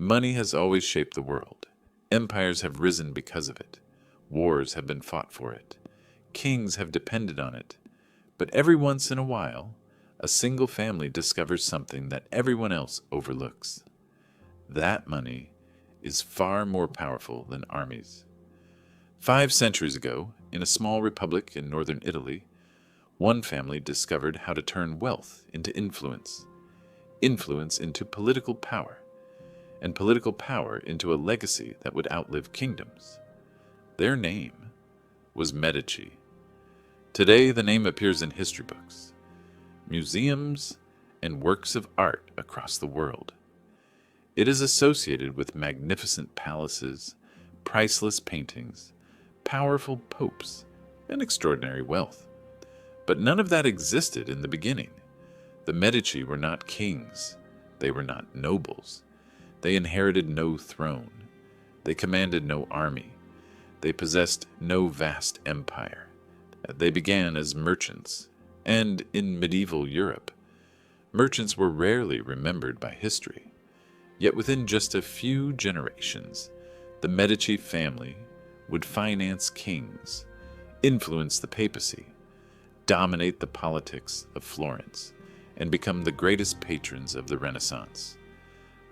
Money has always shaped the world. Empires have risen because of it. Wars have been fought for it. Kings have depended on it. But every once in a while, a single family discovers something that everyone else overlooks. That money is far more powerful than armies. 5 centuries ago, in a small republic in northern Italy, one family discovered how to turn wealth into influence, influence into political power, and political power into a legacy that would outlive kingdoms. Their name was Medici. Today, the name appears in history books, museums, and works of art across the world. It is associated with magnificent palaces, priceless paintings, powerful popes, and extraordinary wealth. But none of that existed in the beginning. The Medici were not kings. They were not nobles. They inherited no throne. They commanded no army. They possessed no vast empire. They began as merchants, and in medieval Europe, merchants were rarely remembered by history. Yet within just a few generations, the Medici family would finance kings, influence the papacy, dominate the politics of Florence, and become the greatest patrons of the Renaissance.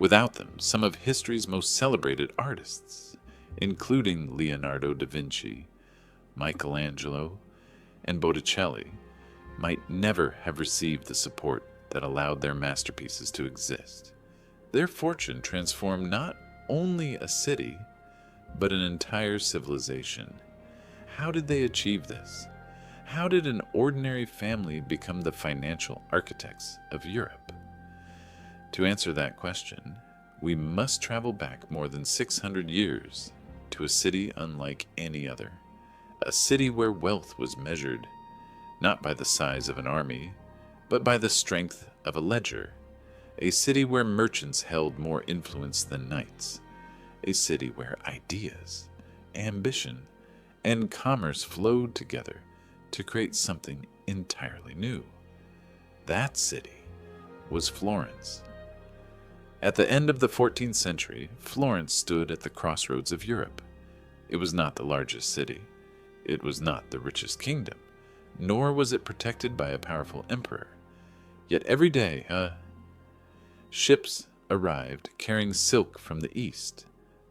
Without them, some of history's most celebrated artists, including Leonardo da Vinci, Michelangelo, and Botticelli, might never have received the support that allowed their masterpieces to exist. Their fortune transformed not only a city, but an entire civilization. How did they achieve this? How did an ordinary family become the financial architects of Europe? To answer that question, we must travel back more than 600 years to a city unlike any other. A city where wealth was measured, not by the size of an army, but by the strength of a ledger. A city where merchants held more influence than knights. A city where ideas, ambition, and commerce flowed together to create something entirely new. That city was Florence. At the end of the 14th century, Florence stood at the crossroads of Europe. It was not the largest city. It was not the richest kingdom, nor was it protected by a powerful emperor. Yet every day, ships arrived carrying silk from the east,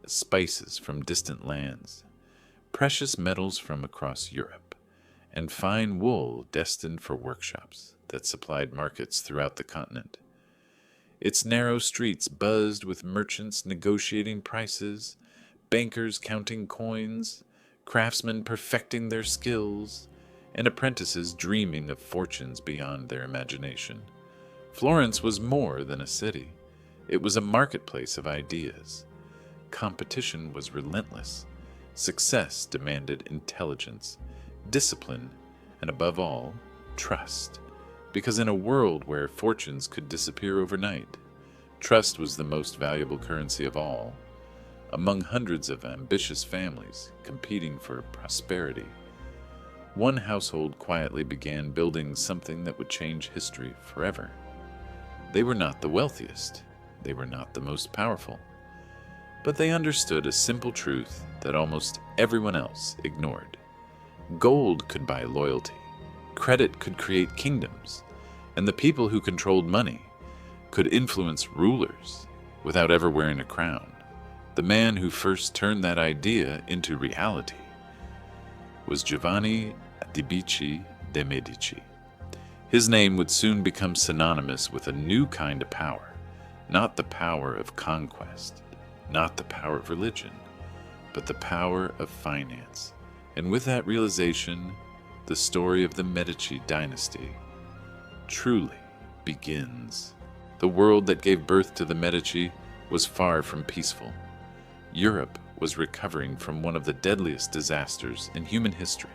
spices from distant lands, precious metals from across Europe, and fine wool destined for workshops that supplied markets throughout the continent. Its narrow streets buzzed with merchants negotiating prices, bankers counting coins, craftsmen perfecting their skills, and apprentices dreaming of fortunes beyond their imagination. Florence was more than a city. It was a marketplace of ideas. Competition was relentless. Success demanded intelligence, discipline, and above all, trust. Because in a world where fortunes could disappear overnight, trust was the most valuable currency of all. Among hundreds of ambitious families competing for prosperity, one household quietly began building something that would change history forever. They were not the wealthiest, they were not the most powerful, but they understood a simple truth that almost everyone else ignored. Gold could buy loyalty, credit could create kingdoms, and the people who controlled money could influence rulers without ever wearing a crown. The man who first turned that idea into reality was Giovanni de Medici de Medici. His name would soon become synonymous with a new kind of power, not the power of conquest, not the power of religion, but the power of finance. And with that realization, the story of the Medici Dynasty truly begins. The world that gave birth to the Medici was far from peaceful. Europe was recovering from one of the deadliest disasters in human history,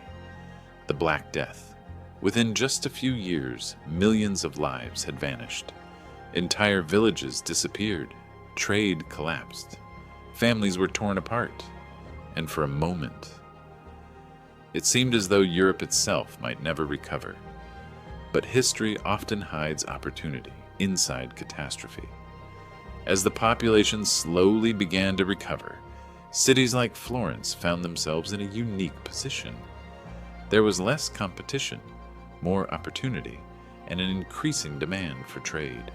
the Black Death. Within just a few years, millions of lives had vanished. Entire villages disappeared. Trade collapsed. Families were torn apart. And for a moment, it seemed as though Europe itself might never recover. But history often hides opportunity inside catastrophe. As the population slowly began to recover, cities like Florence found themselves in a unique position. There was less competition, more opportunity, and an increasing demand for trade.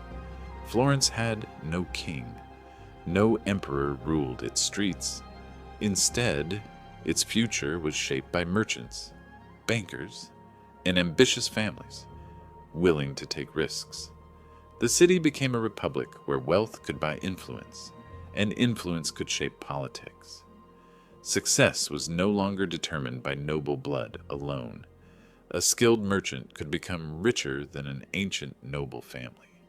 Florence had no king. No emperor ruled its streets. Instead, its future was shaped by merchants, bankers, and ambitious families willing to take risks. The city became a republic where wealth could buy influence, and influence could shape politics. Success was no longer determined by noble blood alone. A skilled merchant could become richer than an ancient noble family.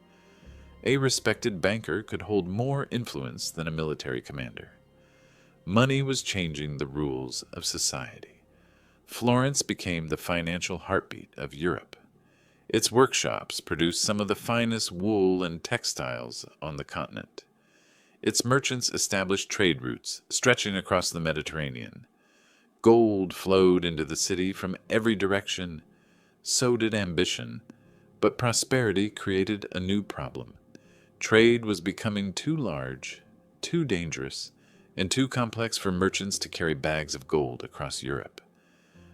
A respected banker could hold more influence than a military commander. Money was changing the rules of society. Florence became the financial heartbeat of Europe. Its workshops produced some of the finest wool and textiles on the continent. Its merchants established trade routes stretching across the Mediterranean. Gold flowed into the city from every direction. So did ambition. But prosperity created a new problem. Trade was becoming too large, too dangerous, and too complex for merchants to carry bags of gold across Europe.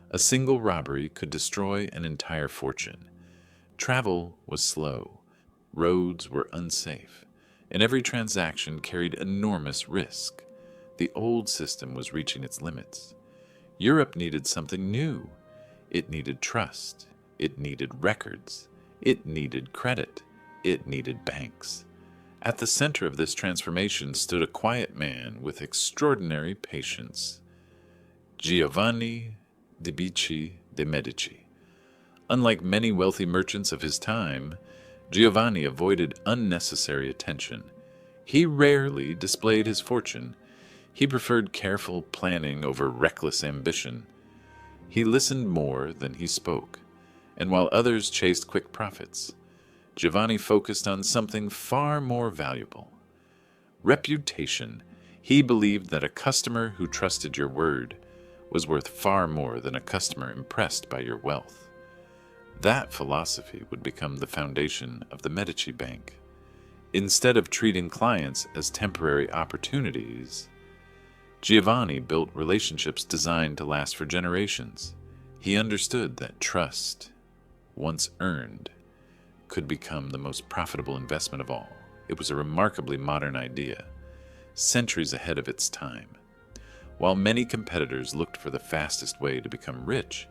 A single robbery could destroy an entire fortune. Travel was slow, roads were unsafe, and every transaction carried enormous risk. The old system was reaching its limits. Europe needed something new. It needed trust. It needed records. It needed credit. It needed banks. At the center of this transformation stood a quiet man with extraordinary patience, Giovanni de Medici de Medici. Unlike many wealthy merchants of his time, Giovanni avoided unnecessary attention. He rarely displayed his fortune. He preferred careful planning over reckless ambition. He listened more than he spoke, and while others chased quick profits, Giovanni focused on something far more valuable. Reputation. He believed that a customer who trusted your word was worth far more than a customer impressed by your wealth. That philosophy would become the foundation of the Medici Bank. Instead of treating clients as temporary opportunities, Giovanni built relationships designed to last for generations. He understood that trust, once earned, could become the most profitable investment of all. It was a remarkably modern idea, centuries ahead of its time. While many competitors looked for the fastest way to become rich,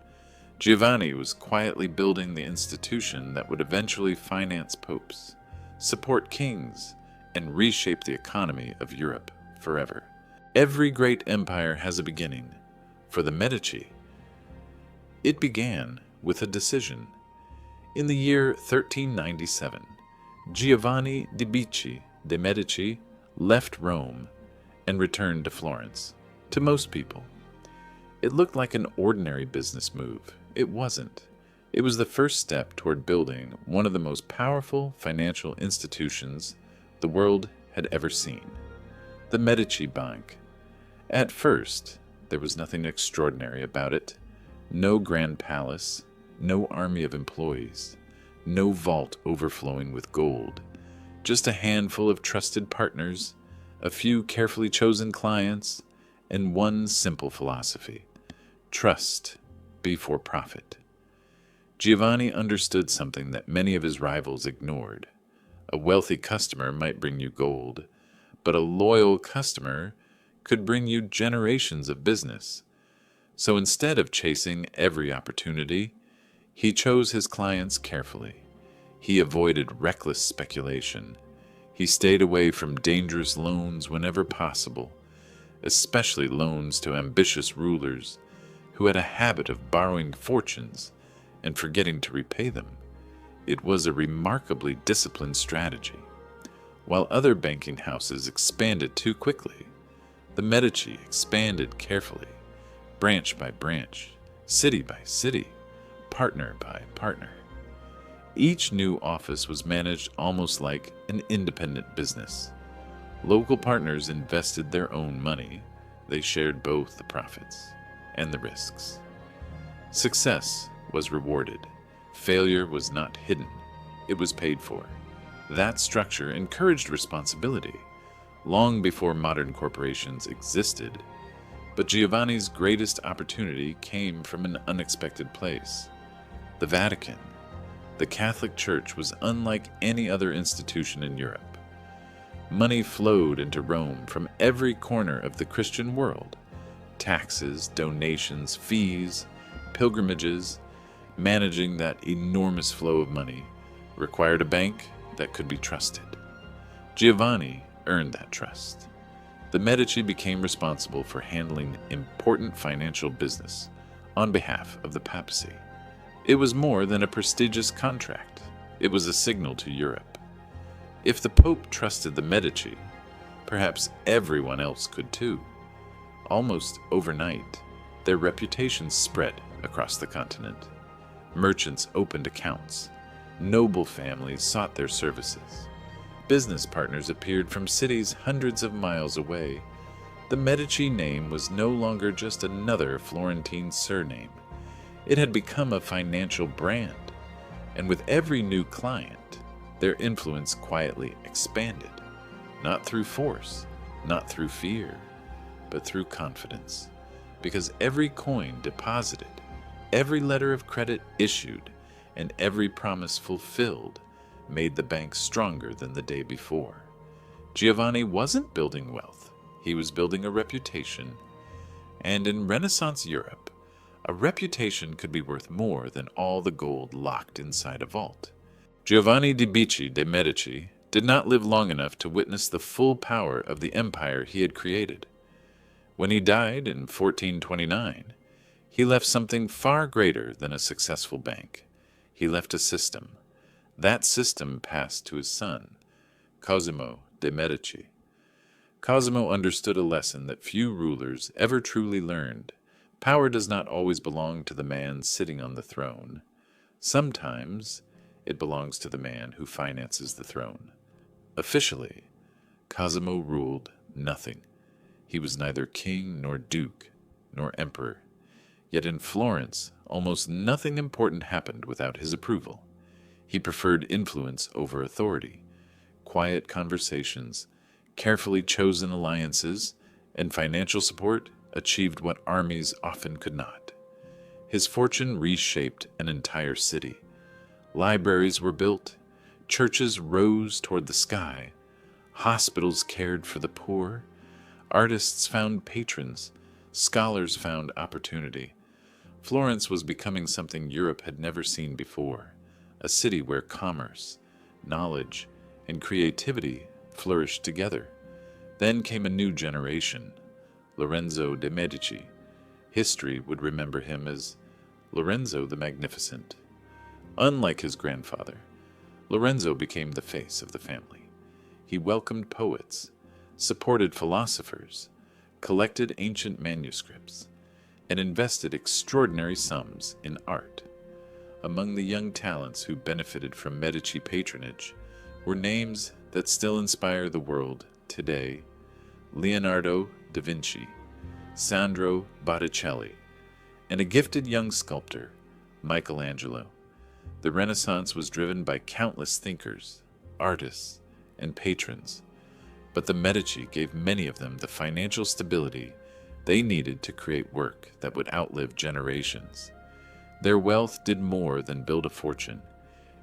Giovanni was quietly building the institution that would eventually finance popes, support kings, and reshape the economy of Europe forever. Every great empire has a beginning. For the Medici, it began with a decision. In the year 1397, Giovanni de Medici de Medici left Rome and returned to Florence. To most people, it looked like an ordinary business move. It wasn't. It was the first step toward building one of the most powerful financial institutions the world had ever seen, the Medici Bank. At first, there was nothing extraordinary about it. No grand palace, no army of employees, no vault overflowing with gold, just a handful of trusted partners, a few carefully chosen clients, and one simple philosophy: trust before profit. Giovanni understood something that many of his rivals ignored. A wealthy customer might bring you gold, but a loyal customer could bring you generations of business. So instead of chasing every opportunity, he chose his clients carefully. He avoided reckless speculation. He stayed away from dangerous loans whenever possible, especially loans to ambitious rulers who had a habit of borrowing fortunes and forgetting to repay them. It was a remarkably disciplined strategy. While other banking houses expanded too quickly, the Medici expanded carefully, branch by branch, city by city, partner by partner. Each new office was managed almost like an independent business. Local partners invested their own money. They shared both the profits and the risks. Success was rewarded. Failure was not hidden. It was paid for. That structure encouraged responsibility, long before modern corporations existed. But Giovanni's greatest opportunity came from an unexpected place: the Vatican. The Catholic Church was unlike any other institution in Europe. Money flowed into Rome from every corner of the Christian world. Taxes, donations, fees, pilgrimages. Managing that enormous flow of money required a bank that could be trusted. Giovanni earned that trust. The Medici became responsible for handling important financial business on behalf of the papacy. It was more than a prestigious contract. It was a signal to Europe. If the Pope trusted the Medici, perhaps everyone else could too. Almost overnight, their reputations spread across the continent. Merchants opened accounts. Noble families sought their services. Business partners appeared from cities hundreds of miles away. The Medici name was no longer just another Florentine surname. It had become a financial brand, and with every new client, their influence quietly expanded, not through force, not through fear, but through confidence, because every coin deposited, every letter of credit issued, and every promise fulfilled made the bank stronger than the day before. Giovanni wasn't building wealth, he was building a reputation. And in Renaissance Europe, a reputation could be worth more than all the gold locked inside a vault. Giovanni de Medici did not live long enough to witness the full power of the empire he had created. When he died in 1429, he left something far greater than a successful bank. He left a system. That system passed to his son, Cosimo de Medici. Cosimo understood a lesson that few rulers ever truly learned. Power does not always belong to the man sitting on the throne. Sometimes it belongs to the man who finances the throne. Officially, Cosimo ruled nothing. He was neither king nor duke nor emperor. Yet in Florence, almost nothing important happened without his approval. He preferred influence over authority, quiet conversations, carefully chosen alliances, and financial support achieved what armies often could not. His fortune reshaped an entire city. Libraries were built, churches rose toward the sky, hospitals cared for the poor, artists found patrons, scholars found opportunity. Florence was becoming something Europe had never seen before, a city where commerce, knowledge, and creativity flourished together. Then came a new generation, Lorenzo de Medici. History would remember him as Lorenzo the Magnificent. Unlike his grandfather, Lorenzo became the face of the family. He welcomed poets, supported philosophers, collected ancient manuscripts, and invested extraordinary sums in art. Among the young talents who benefited from Medici patronage were names that still inspire the world today: Leonardo da Vinci, Sandro Botticelli, and a gifted young sculptor, Michelangelo. The Renaissance was driven by countless thinkers, artists, and patrons, but the Medici gave many of them the financial stability they needed to create work that would outlive generations. Their wealth did more than build a fortune.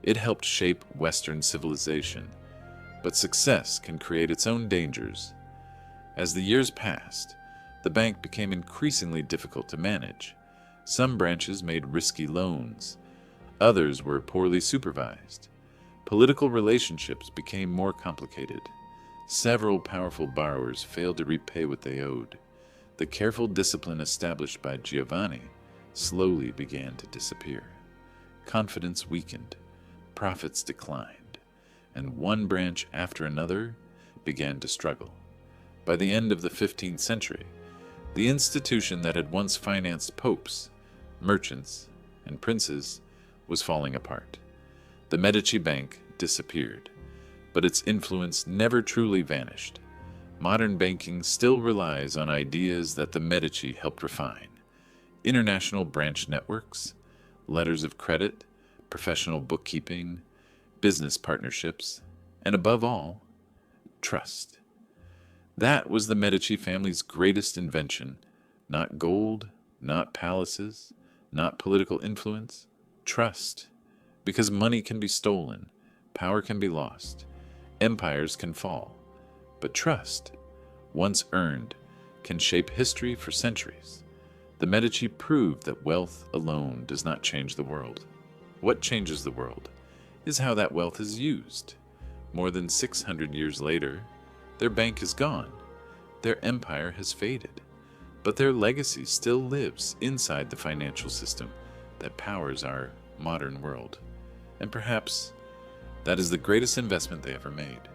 It helped shape Western civilization, but success can create its own dangers. As the years passed, the bank became increasingly difficult to manage. Some branches made risky loans. Others were poorly supervised. Political relationships became more complicated. Several powerful borrowers failed to repay what they owed. The careful discipline established by Giovanni slowly began to disappear. Confidence weakened, profits declined, and one branch after another began to struggle. By the end of the 15th century, the institution that had once financed popes, merchants, and princes was falling apart. The Medici Bank disappeared, but its influence never truly vanished. Modern banking still relies on ideas that the Medici helped refine: international branch networks, letters of credit, professional bookkeeping, business partnerships, And above all, trust. That was the Medici family's greatest invention. Not gold, not palaces, not political influence. Trust. Because money can be stolen, power can be lost, empires can fall. But trust, once earned, can shape history for centuries. The Medici proved that wealth alone does not change the world. What changes the world is how that wealth is used. More than 600 years later, their bank is gone. Their empire has faded. But their legacy still lives inside the financial system that powers our modern world. And perhaps that is the greatest investment they ever made.